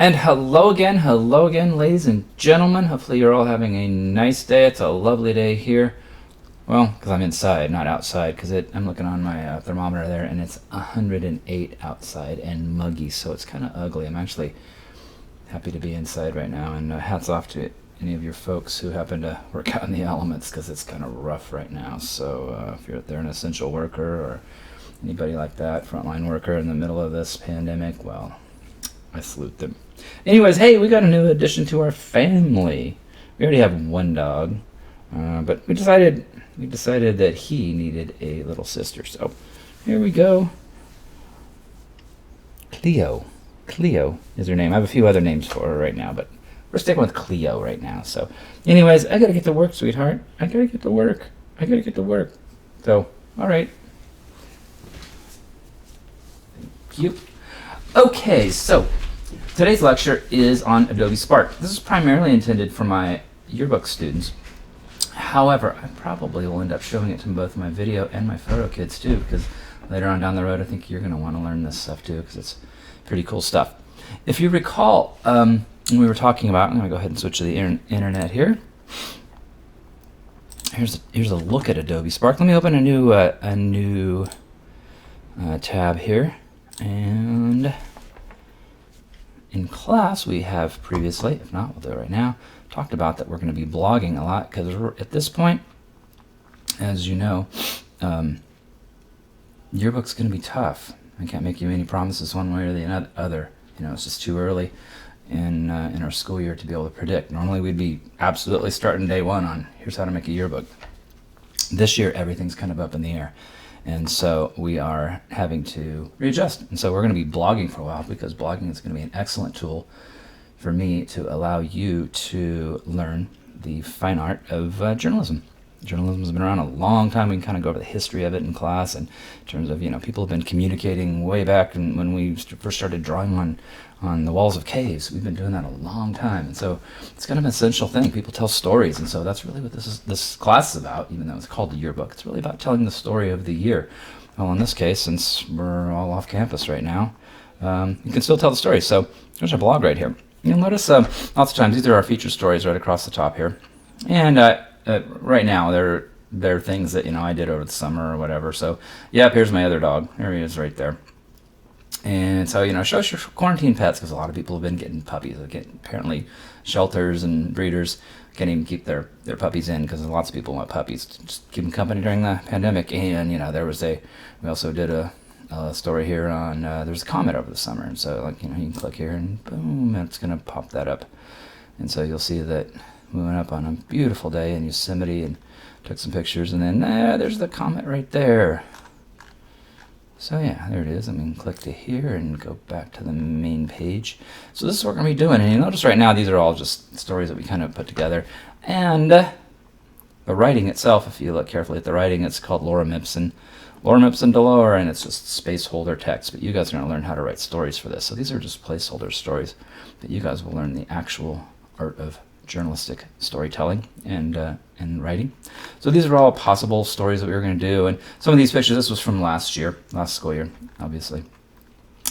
And hello again, ladies and gentlemen. Hopefully you're all having a nice day. It's a lovely day here. Well, because I'm inside, not outside, because I'm looking on my thermometer there, and it's 108 outside and muggy, so it's kind of ugly. I'm actually happy to be inside right now, and hats off to any of your folks who happen to work out in the elements, because it's kind of rough right now. So if they're an essential worker or anybody like that, frontline worker in the middle of this pandemic, well, I salute them. Anyways, hey, we got a new addition to our family. We already have one dog, but we decided that he needed a little sister. So here we go. Cleo is her name. I have a few other names for her right now, but we're sticking with Cleo right now. So anyways, I gotta get to work, sweetheart. I gotta get to work. So, all right. Thank you. Okay, so today's lecture is on Adobe Spark. This is primarily intended for my yearbook students. However, I probably will end up showing it to both my video and my photo kids too, because later on down the road I think you're going to want to learn this stuff too, because it's pretty cool stuff. If you recall, when we were talking about, I'm going to go ahead and switch to the internet here. Here's a look at Adobe Spark. Let me open a new tab here. And in class, we have previously, if not, we'll do it right now, talked about that we're going to be blogging a lot, because at this point, as you know, yearbook's going to be tough. I can't make you any promises one way or the other. You know, it's just too early in our school year to be able to predict. Normally, we'd be absolutely starting day one on here's how to make a yearbook. This year, everything's kind of up in the air. And so we are having to readjust. And so we're going to be blogging for a while, because blogging is going to be an excellent tool for me to allow you to learn the fine art of journalism. Journalism has been around a long time. We can kind of go over the history of it in class, and in terms of, people have been communicating way back when we first started drawing on the walls of caves. We've been doing that a long time, and so it's kind of an essential thing. People tell stories, and so that's really what this class is about, even though it's called the yearbook. It's really about telling the story of the year. Well, in this case, since we're all off campus right now, you can still tell the story. So there's our blog right here. You'll notice lots of times these are our featured stories right across the top here, and right now they're things that I did over the summer or whatever. So yep, here's my other dog. There he is right there. And so, show us your quarantine pets, because a lot of people have been getting puppies. Apparently shelters and breeders can't even keep their puppies in, because lots of people want puppies to just keep them company during the pandemic. And, we also did a story here on, there's a comet over the summer. And so, you can click here and boom, it's going to pop that up. And so you'll see that we went up on a beautiful day in Yosemite and took some pictures. And then there's the comet right there. So yeah, there it is. I'm going to click to here and go back to the main page. So this is what we're going to be doing. And you notice right now, these are all just stories that we kind of put together. And the writing itself, if you look carefully at the writing, it's called Lorem Ipsum Dolor, and it's just space holder text. But you guys are going to learn how to write stories for this. So these are just placeholder stories. But you guys will learn the actual art of journalistic storytelling and writing. So these are all possible stories that we were going to do, and some of these pictures, this was from last school year, obviously.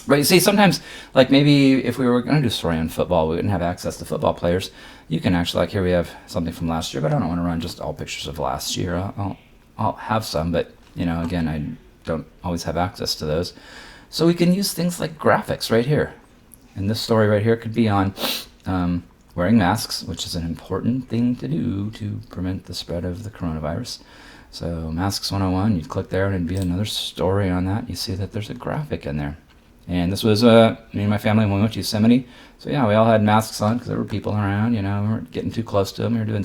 But you see, sometimes, like maybe if we were going to do a story on football, we wouldn't have access to football players. You can actually, like here we have something from last year, but I don't want to run just all pictures of last year. I'll have some, but again, I don't always have access to those. So we can use things like graphics right here. And this story right here could be on wearing masks, which is an important thing to do to prevent the spread of the coronavirus. So Masks 101, you'd click there and it'd be another story on that. You see that there's a graphic in there. And this was me and my family when we went to Yosemite. So yeah, we all had masks on because there were people around, we weren't getting too close to them. We were doing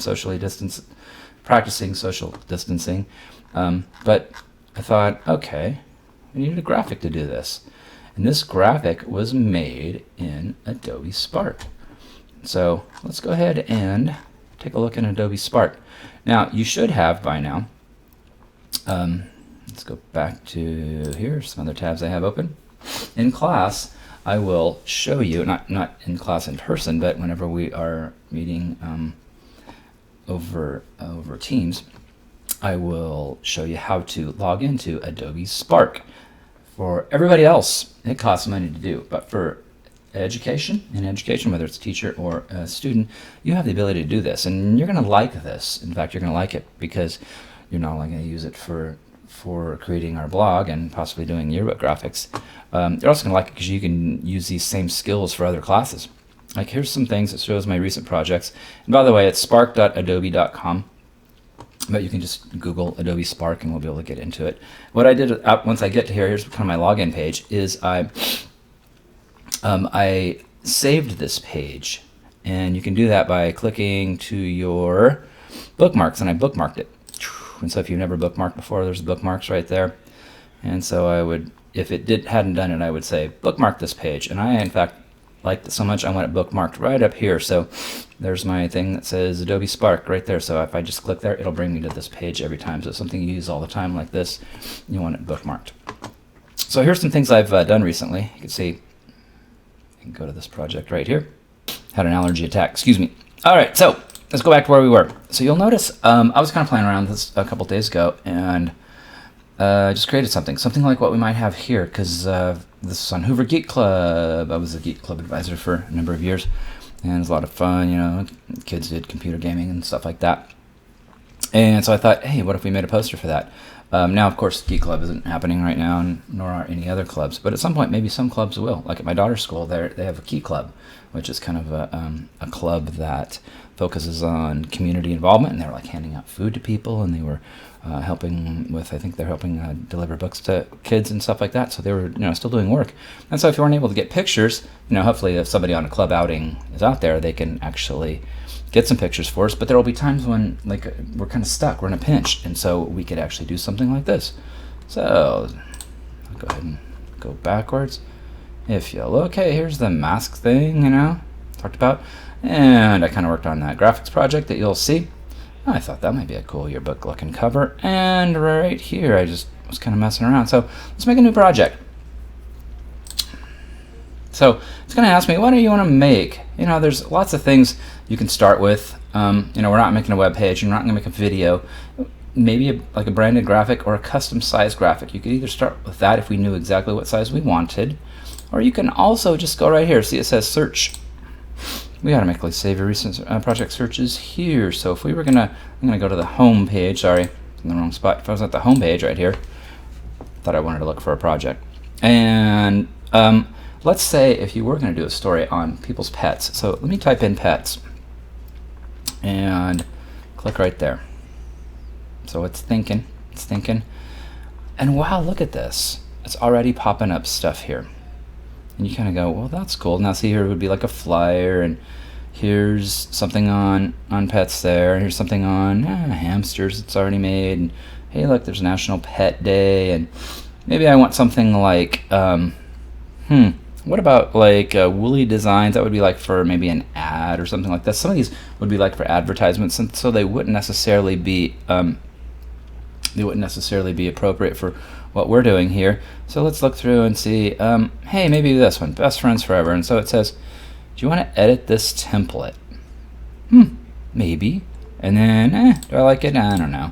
practicing social distancing. But I thought, okay, we needed a graphic to do this. And this graphic was made in Adobe Spark. So let's go ahead and take a look at Adobe Spark. Now, you should have by now, let's go back to here, some other tabs I have open. In class, I will show you, not in class in person, but whenever we are meeting over Teams, I will show you how to log into Adobe Spark. For everybody else, it costs money to do, but for in education, whether it's a teacher or a student, you have the ability to do this, and you're going to like this. In fact, you're going to like it because you're not only going to use it for creating our blog and possibly doing yearbook graphics. You're also going to like it because you can use these same skills for other classes. Like here's some things that shows my recent projects. And by the way, it's spark.adobe.com. But you can just Google Adobe Spark and we'll be able to get into it. What I did once I get to here, here's kind of my login page, is I saved this page. And you can do that by clicking to your bookmarks, and I bookmarked it. And so if you've never bookmarked before, there's bookmarks right there. And so I would, if it hadn't done it, I would say bookmark this page. And I, in fact, liked it so much I want it bookmarked right up here. So there's my thing that says Adobe Spark right there. So if I just click there, it'll bring me to this page every time. So it's something you use all the time like this, you want it bookmarked. So here's some things I've done recently. You can see, you can go to this project right here. Had an allergy attack, excuse me. All right, so let's go back to where we were. So you'll notice I was kind of playing around with this a couple days ago, and just created something like what we might have here, because this is on Hoover Geek Club. I was a Geek Club advisor for a number of years, and it was a lot of fun. You know, kids did computer gaming and stuff like that. And so I thought, hey, what if we made a poster for that? Now, of course, Geek Club isn't happening right now, and nor are any other clubs. But at some point, maybe some clubs will. Like at my daughter's school, they have a Key Club, which is kind of a club that focuses on community involvement. And they were like handing out food to people, and they were helping with, I think they're helping deliver books to kids and stuff like that. So they were, still doing work. And so if you weren't able to get pictures, hopefully if somebody on a club outing is out there, they can actually get some pictures for us. But there will be times when we're kind of stuck, we're in a pinch, and so we could actually do something like this. So I'll go ahead and go backwards. If you look, hey, here's the mask thing, talked about. And I kind of worked on that graphics project that you'll see. I thought that might be a cool yearbook looking cover. And right here, I just was kind of messing around. So let's make a new project. So it's going to ask me, what do you want to make? There's lots of things you can start with. We're not making a web page. You're not going to make a video. Maybe like a branded graphic or a custom size graphic. You could either start with that if we knew exactly what size we wanted, or you can also just go right here. See, it says search. We automatically save your recent project searches here. So if we were I'm gonna go to the home page. Sorry, in the wrong spot. If I was at the home page right here, thought I wanted to look for a project. And let's say if you were gonna do a story on people's pets. So let me type in pets and click right there. So it's thinking, and wow, look at this. It's already popping up stuff here. And you kind of go, well, that's cool. Now see, here would be like a flyer, and here's something on pets there. Here's something on hamsters it's already made. And hey, look, there's National Pet Day. And maybe I want something like, what about like woolly designs? That would be like for maybe an ad or something like that. Some of these would be like for advertisements, and so they wouldn't necessarily be appropriate for what we're doing here. So let's look through and see, hey, maybe this one, Best Friends Forever. And so it says, do you want to edit this template? Maybe. And then, do I like it? I don't know.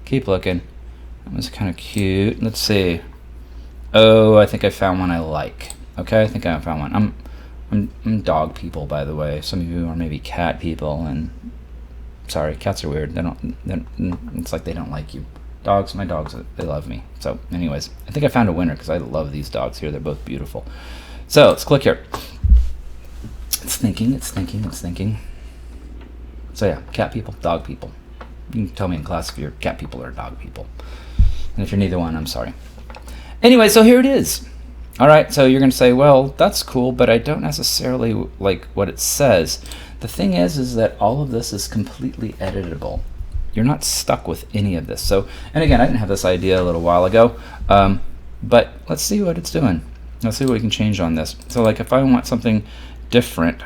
Keep looking. That was kind of cute. Let's see. Oh, I think I found one I like. Okay, I think I found one. I'm dog people, by the way. Some of you are maybe cat people, and sorry, cats are weird. It's like they don't like you. Dogs, my dogs, they love me. So anyways, I think I found a winner because I love these dogs here. They're both beautiful. So let's click here. It's thinking. So yeah, cat people, dog people. You can tell me in class if you're cat people or dog people. And if you're neither one, I'm sorry. Anyway, so here it is. All right, so you're going to say, well, that's cool, but I don't necessarily like what it says. The thing is that all of this is completely editable. You're not stuck with any of this. So, and again, I didn't have this idea a little while ago, but let's see what it's doing. Let's see what we can change on this. So like if I want something different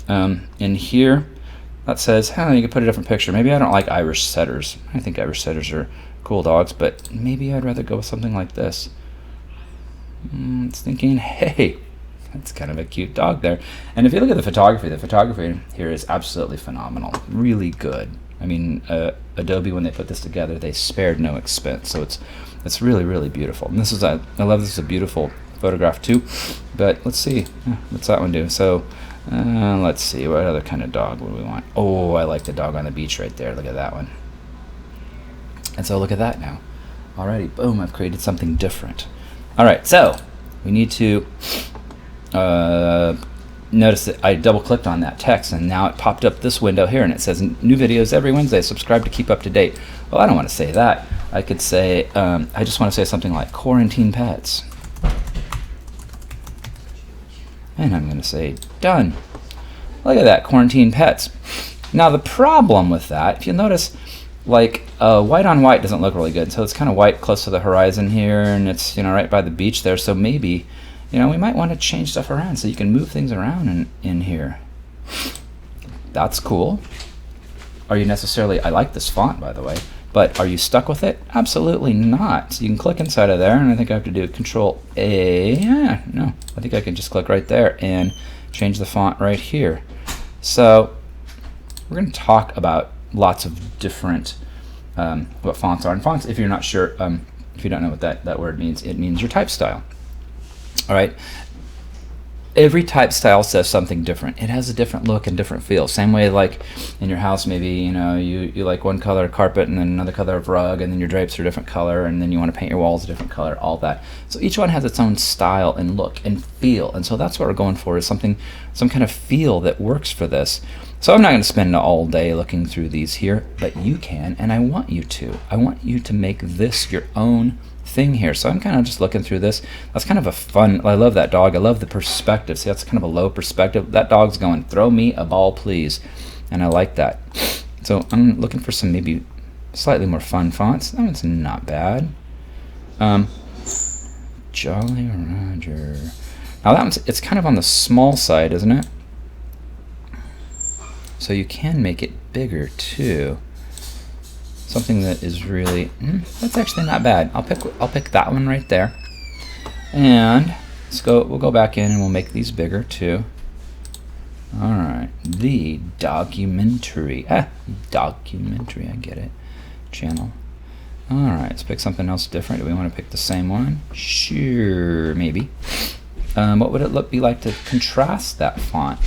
in here, that says, you can put a different picture. Maybe I don't like Irish setters. I think Irish setters are cool dogs, but maybe I'd rather go with something like this. It's thinking, hey, that's kind of a cute dog there. And if you look at the photography here is absolutely phenomenal. Really good. I mean, Adobe, when they put this together, they spared no expense. So it's really, really beautiful. And this is I love this is a beautiful photograph too. But let's see, what's that one do? So let's see, what other kind of dog would we want? Oh, I like the dog on the beach right there. Look at that one. And so look at that now. Alrighty, boom, I've created something different. Alright, so we need to notice that I double clicked on that text and now it popped up this window here and it says new videos every Wednesday, subscribe to keep up to date. Well, I don't want to say that. I could say, I just want to say something like quarantine pets. And I'm going to say done. Look at that, quarantine pets. Now the problem with that, if you notice, like white on white doesn't look really good. So it's kind of white close to the horizon here, and it's, you know, right by the beach there. So maybe, you know, we might want to change stuff around so you can move things around in here. That's cool. Are you necessarily, I like this font, by the way, but are you stuck with it? Absolutely not. So you can click inside of there, and I think I have to do Control A. Yeah, no, I think I can just click right there and change the font right here. So we're going to talk about lots of different what fonts are. And fonts, if you're not sure, if you don't know what that word means, it means your type style. All right. Every type style says something different. It has a different look and different feel. Same way, like in your house, maybe, you know, you like one color of carpet and then another color of rug, and then your drapes are a different color, and then you want to paint your walls a different color, all that. So each one has its own style and look and feel, and so that's what we're going for, is some kind of feel that works for this. So I'm not going to spend all day looking through these here, but you can, and I want you to. I want you to make this your own thing here. So I'm kind of just looking through this. That's kind of a fun, I love that dog. I love the perspective. See, that's kind of a low perspective. That dog's going, throw me a ball, please. And I like that. So I'm looking for some maybe slightly more fun fonts. That one's not bad. Jolly Roger. Now that one's, it's kind of on the small side, isn't it? So you can make it bigger too. Something that is really, that's actually not bad. I'll pick that one right there. And we'll go back in and we'll make these bigger too. All right, the documentary. Documentary, I get it. Channel. All right, let's pick something else different. Do we want to pick the same one? Sure, maybe. What would it be like to contrast that font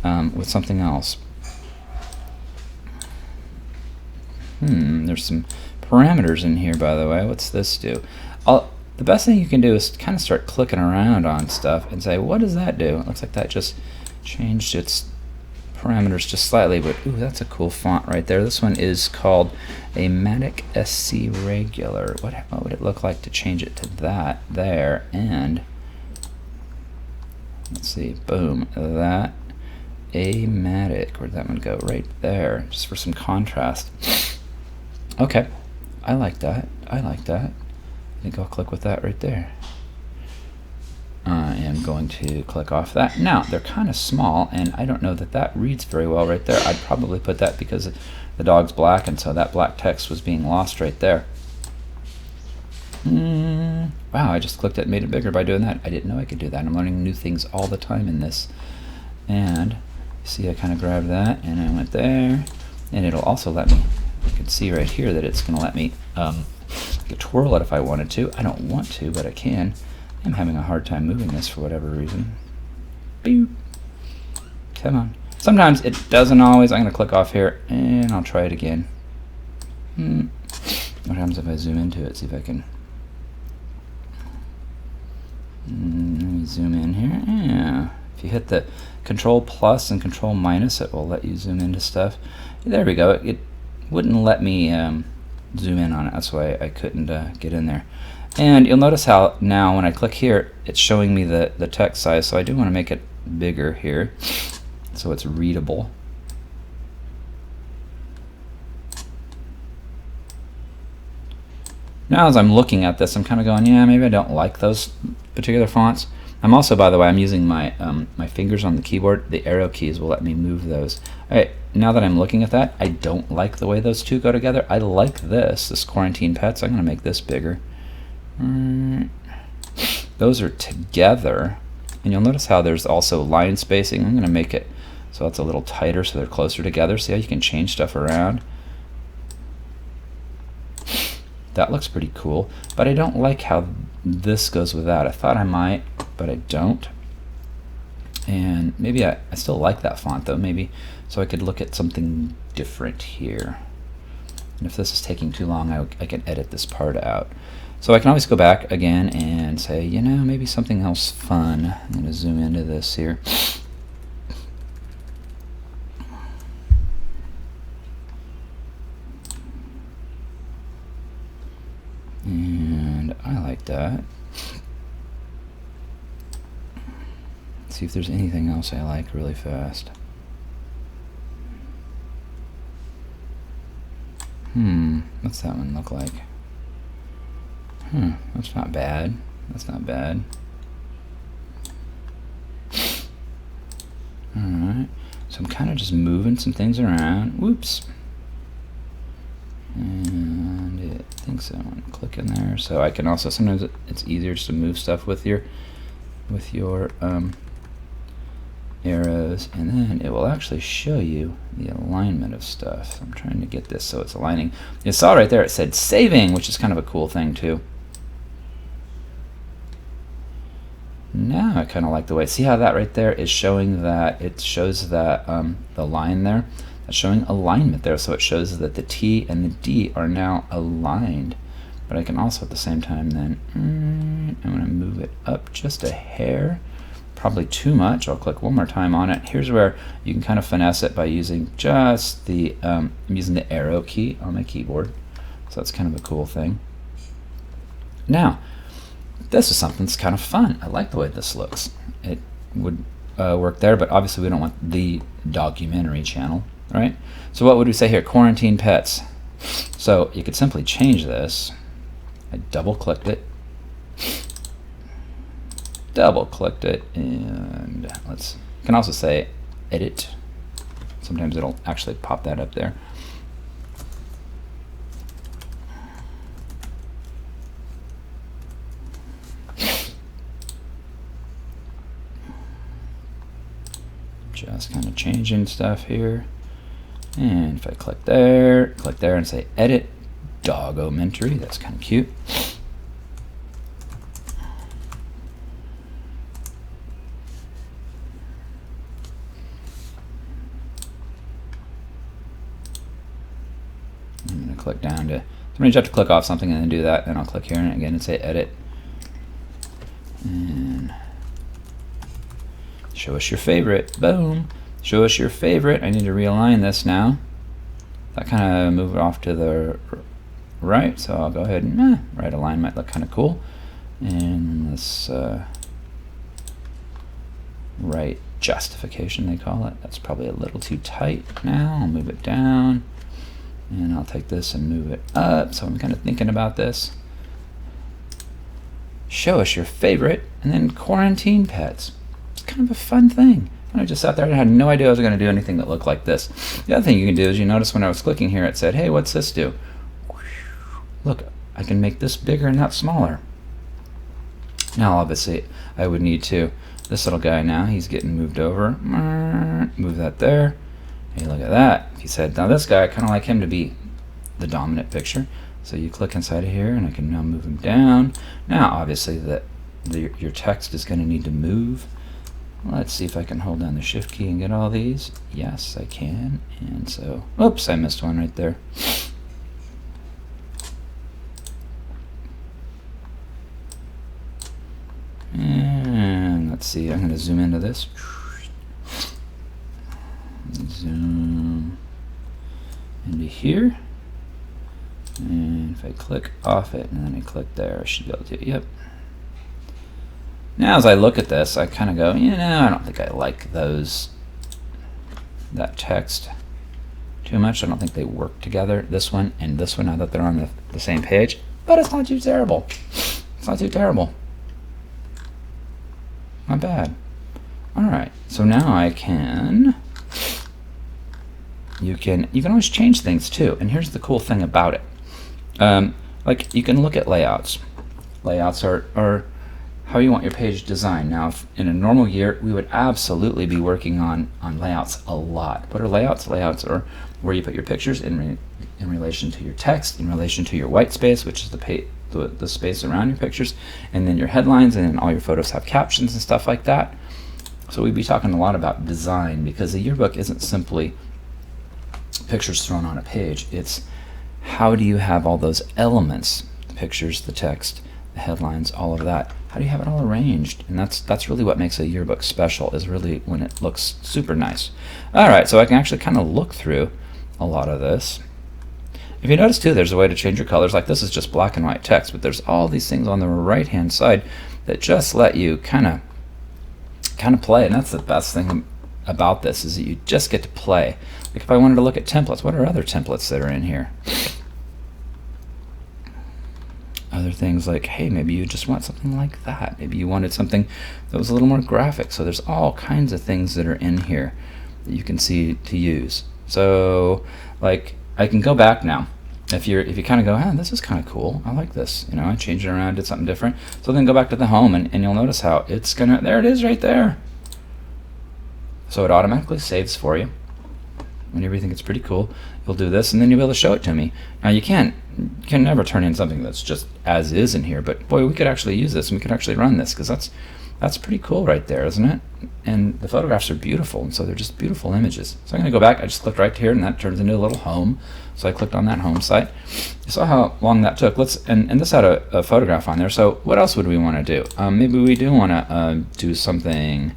with something else? There's some parameters in here, by the way. What's this do? The best thing you can do is kind of start clicking around on stuff and say, what does that do? It looks like that just changed its parameters just slightly, but ooh, that's a cool font right there. This one is called a Matic SC Regular. What would it look like to change it to that there? And let's see, boom, that Amatic. Where'd that one go? Right there, just for some contrast. Okay, I like that. I like that. I think I'll click with that right there. I am going to click off that. Now, they're kind of small, and I don't know that that reads very well right there. I'd probably put that because the dog's black, and so that black text was being lost right there. Wow, I just clicked it and made it bigger by doing that. I didn't know I could do that. I'm learning new things all the time in this. And see, I kind of grabbed that, and I went there, and it'll also let me, you can see right here that it's going to let me twirl it if I wanted to. I don't want to, but I can. I'm having a hard time moving this for whatever reason. Boop. Come on. Sometimes it doesn't always. I'm going to click off here, and I'll try it again. What happens if I zoom into it? See if I can. Let me zoom in here. Yeah. If you hit the Control plus and Control minus, it will let you zoom into stuff. There we go. It wouldn't let me zoom in on it. That's why I couldn't get in there. And you'll notice how now when I click here, it's showing me the text size. So I do want to make it bigger here so it's readable. Now as I'm looking at this, I'm kind of going, yeah, maybe I don't like those particular fonts. I'm also, by the way, I'm using my my fingers on the keyboard. The arrow keys will let me move those. All right, now that I'm looking at that, I don't like the way those two go together. I like this Quarantine Pets. I'm going to make this bigger. Those are together, and you'll notice how there's also line spacing. I'm going to make it so it's a little tighter so they're closer together. See how you can change stuff around? that looks pretty cool, but I don't like how this goes with that. I thought I might, but I don't. And maybe I still like that font though, maybe, so I could look at something different here. And if this is taking too long, I can edit this part out. So I can always go back again and say, you know, maybe something else fun. I'm going to zoom into this here. And I like that. See if there's anything else I like really fast. What's that one look like? That's not bad. That's not bad. Alright, so I'm kind of just moving some things around. Whoops. And it thinks I want to click in there. So I can also, sometimes it's easier just to move stuff with your arrows, and then it will actually show you the alignment of stuff. I'm trying to get this so it's aligning. You saw right there it said saving, which is kind of a cool thing too. Now I kind of like the way, see how that right there is showing that, it shows that the line there, that's showing alignment there, so it shows that the T and the D are now aligned. But I can also at the same time then, I'm going to move it up just a hair. Probably too much. I'll click one more time on it. Here's where you can kind of finesse it by using just the I'm using the arrow key on my keyboard, so that's kind of a cool thing. Now this is something that's kind of fun. I like the way this looks. It would work there, but obviously we don't want the documentary channel, right? So what would we say here? Quarantine pets. So you could simply change this. I double clicked it, and you can also say edit. Sometimes it'll actually pop that up there. Just kind of changing stuff here. And if I click there and say edit doggomentary, that's kind of cute. I'm going to click down to, sometimes you have to click off something and then do that, then I'll click here and again and say edit. And show us your favorite. Boom. Show us your favorite. I need to realign this now. That kind of move it off to the right, so I'll go ahead and right align might look kind of cool. And this right justification they call it, that's probably a little too tight now. I'll move it down, and I'll take this and move it up. So I'm kind of thinking about this. Show us your favorite, and then quarantine pets. It's kind of a fun thing. I just sat there and had no idea I was going to do anything that looked like this. The other thing you can do is, you notice when I was clicking here, it said, hey, what's this do? Look, I can make this bigger and that smaller. Now, obviously, I would need to, this little guy now, he's getting moved over. Move that there. Hey, look at that. He said, now this guy, I kind of like him to be the dominant picture. So you click inside of here, and I can now move him down. Now, obviously, your text is going to need to move. Let's see if I can hold down the shift key and get all these. Yes, I can. And so, oops, I missed one right there. And let's see, I'm going to zoom into this. Zoom into here. And if I click off it and then I click there, I should be able to, yep. Now as I look at this, I kind of go, you know, I don't think I like that text too much. I don't think they work together, this one and this one, now that they're on the same page. But it's not too terrible. It's not too terrible. Not bad. Alright, so now I can, you can always change things too. And here's the cool thing about it. Like you can look at layouts. Layouts are how you want your page designed. Now, if in a normal year, we would absolutely be working on layouts a lot. What are layouts? Layouts are where you put your pictures in relation to your text, in relation to your white space, which is the space around your pictures, and then your headlines, and then all your photos have captions and stuff like that. So we'd be talking a lot about design, because a yearbook isn't simply pictures thrown on a page. It's how do you have all those elements, the pictures, the text, the headlines, all of that. How do you have it all arranged? And that's really what makes a yearbook special, is really when it looks super nice. All right, so I can actually kind of look through a lot of this. If you notice too, there's a way to change your colors. Like this is just black and white text, but there's all these things on the right hand side that just let you kind of play. And that's the best thing about this, is that you just get to play. Like if I wanted to look at templates, what are other templates that are in here? Other things like, hey, maybe you just want something like that. Maybe you wanted something that was a little more graphic. So there's all kinds of things that are in here that you can see to use. So like I can go back now. If you kind of go, this is kind of cool. I like this. You know, I changed it around, did something different. So then go back to the home, and you'll notice how it's gonna, there it is right there. So it automatically saves for you. Whenever you think it's pretty cool, you'll do this, and then you'll be able to show it to me. Now you can never turn in something that's just as is in here, but boy, we could actually use this, and we could actually run this, because that's pretty cool right there, isn't it? And the photographs are beautiful, and so they're just beautiful images. So I'm going to go back. I just clicked right here, and that turns into a little home. So I clicked on that home site. You saw how long that took. And this had a photograph on there. So what else would we want to do? Maybe we do want to do something.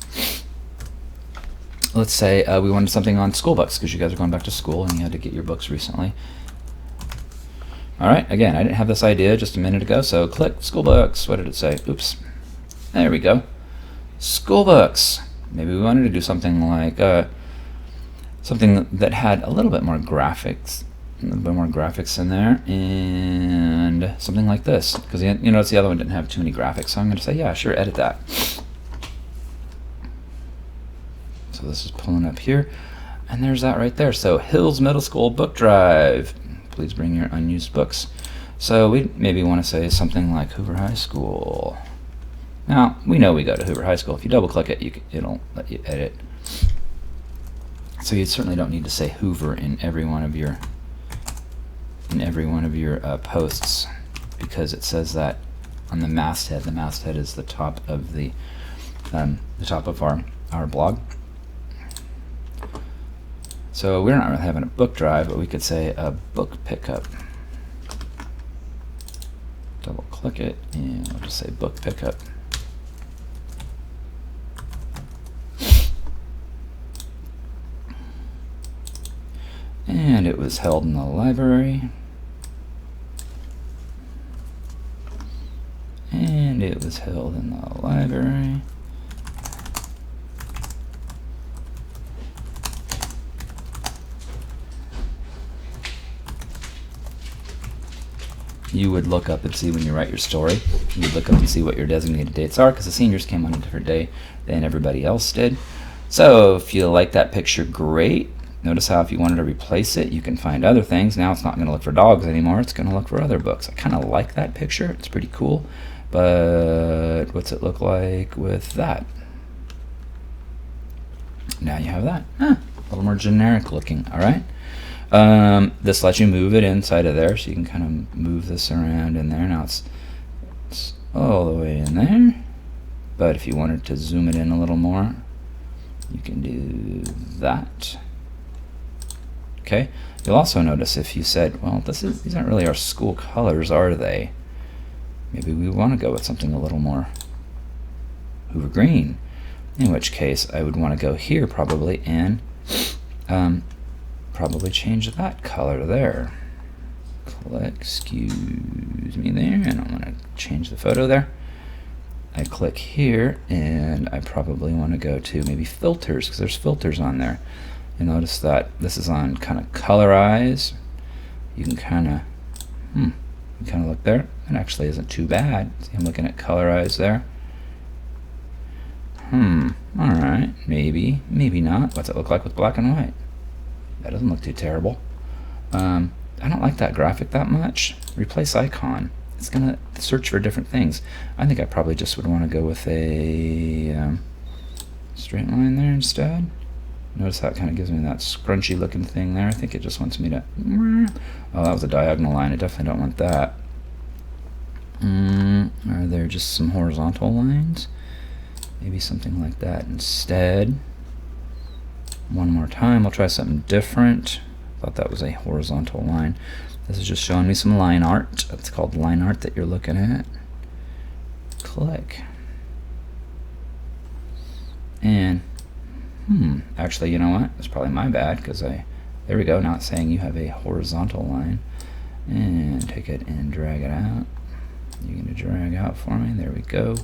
Let's say we wanted something on school books, because you guys are going back to school and you had to get your books recently. All right, again, I didn't have this idea just a minute ago, so click school books. What did it say? Oops. There we go. School books. Maybe we wanted to do something like something that had a little bit more graphics, in there, and something like this, because you notice the other one didn't have too many graphics. So I'm going to say, yeah, sure, edit that. So this is pulling up here, and there's that right there. So Hills Middle School Book Drive. Please bring your unused books. So we maybe want to say something like Hoover High School. Now we know we go to Hoover High School. If you double click it, it'll let you edit. So you certainly don't need to say Hoover in every one of your posts, because it says that on the masthead. The masthead is the top of the top of our blog. So we're not really having a book drive, but we could say a book pickup. Double click it, and we'll just say book pickup. And it was held in the library. And it was held in the library. You would look up and see when you write your story. You would look up and see what your designated dates are, because the seniors came on a different day than everybody else did. So if you like that picture, great. Notice how if you wanted to replace it, you can find other things. Now it's not going to look for dogs anymore. It's going to look for other books. I kind of like that picture. It's pretty cool. But what's it look like with that? Now you have that. A little more generic looking. All right. This lets you move it inside of there, so you can kind of move this around in there. Now it's all the way in there. But if you wanted to zoom it in a little more, you can do that. Okay. You'll also notice if you said, well, these aren't really our school colors, are they? Maybe we want to go with something a little more Hoover green. In which case, I would want to go here probably and probably change that color there. Click, excuse me there, and I'm going to change the photo there. I click here, and I probably want to go to maybe filters, because there's filters on there. You notice that this is on kind of colorize. You can kind of look there. It actually isn't too bad. See, I'm looking at colorize there. All right, maybe not. What's it look like with black and white? That doesn't look too terrible. I don't like that graphic that much. Replace icon. it's gonna search for different things. I think I probably just would want to go with a straight line there instead. Notice how it kind of gives me that scrunchy looking thing there. I think it just wants me to, oh, that was a diagonal line. I definitely don't want that. Are there just some horizontal lines? Maybe something like that instead. One more time, I'll try something different. Thought that was a horizontal line. This is just showing me some line art. That's called line art that you're looking at. Click. And actually, you know what? It's probably my bad, because there we go. Now it's saying you have a horizontal line. And take it and drag it out. You're going to drag out for me. There we go.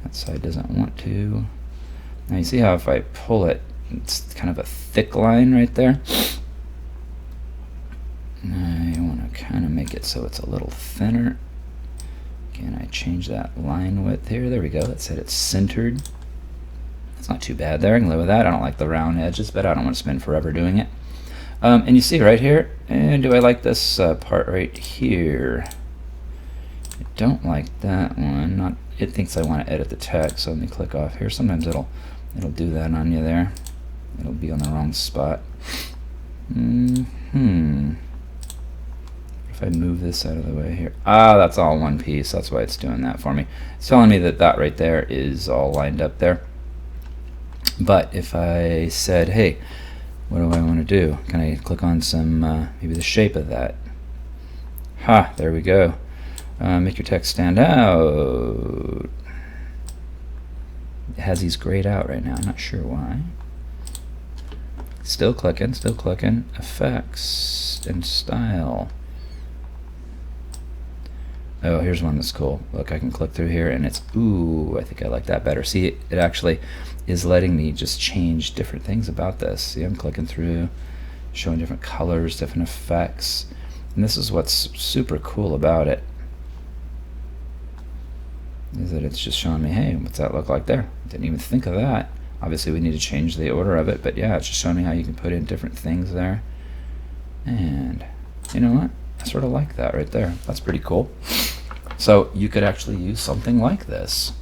That side doesn't want to. Now you see how if I pull it, it's kind of a thick line right there. I want to kind of make it so it's a little thinner. Can I change that line width here? There we go. That said it's centered. It's not too bad there. I can live with that. I don't like the round edges, but I don't want to spend forever doing it. And you see right here, and do I like this part right here? I don't like that one. It thinks I want to edit the text, so let me click off here. Sometimes it'll do that on you there. It'll be on the wrong spot. If I move this out of the way here. Ah, that's all one piece. That's why it's doing that for me. It's telling me that that right there is all lined up there. But if I said, hey, what do I want to do? Can I click on some, maybe the shape of that? Ha, there we go. Make your text stand out. It has these grayed out right now. I'm not sure why. Still clicking, still clicking. Effects and style. Oh, here's one that's cool. Look, I can click through here and it's, ooh, I think I like that better. See, it actually is letting me just change different things about this. See, I'm clicking through, showing different colors, different effects. And this is what's super cool about it, is that it's just showing me, hey, what's that look like there? Didn't even think of that. Obviously, we need to change the order of it, but yeah, it's just showing me how you can put in different things there. And you know what? I sort of like that right there. That's pretty cool. So you could actually use something like this.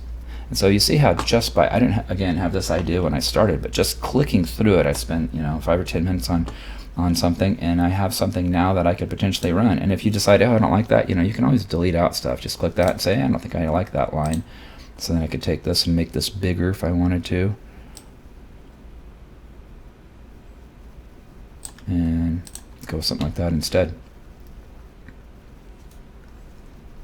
And so you see how just by, I didn't again have this idea when I started, but just clicking through it, I spent 5 or 10 minutes on something, and I have something now that I could potentially run. And if you decide, oh, I don't like that, you can always delete out stuff. Just click that and say, I don't think I like that line. So then I could take this and make this bigger if I wanted to. And go with something like that instead.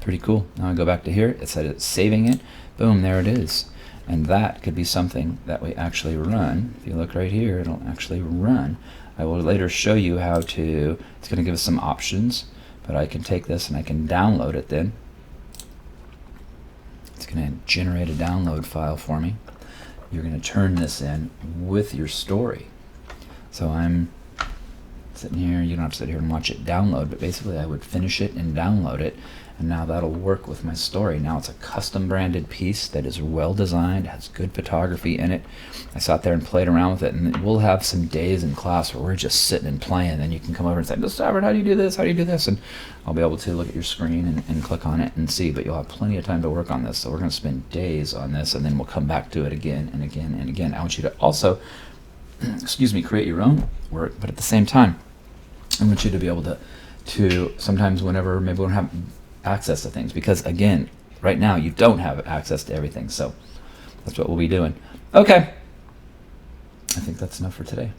Pretty cool. Now I go back to here. It said it's saving it. Boom, there it is. And that could be something that we actually run. If you look right here, it'll actually run. I will later show you how to, it's going to give us some options, but I can take this and I can download it then. It's going to generate a download file for me. You're going to turn this in with your story. So I'm sitting here, you don't have to sit here and watch it download, but basically I would finish it and download it, and now that'll work with my story. Now it's a custom branded piece that is well designed, has good photography in it. I sat there and played around with it, and we'll have some days in class where we're just sitting and playing, and you can come over and say, Mr. Stafford, how do you do this? How do you do this? And I'll be able to look at your screen and click on it and see, but you'll have plenty of time to work on this. So we're going to spend days on this, and then we'll come back to it again and again and again. I want you to also, excuse me, create your own work, but at the same time, I want you to be able to sometimes whenever maybe we don't have access to things, because again, right now you don't have access to everything. So that's what we'll be doing. Okay. I think that's enough for today.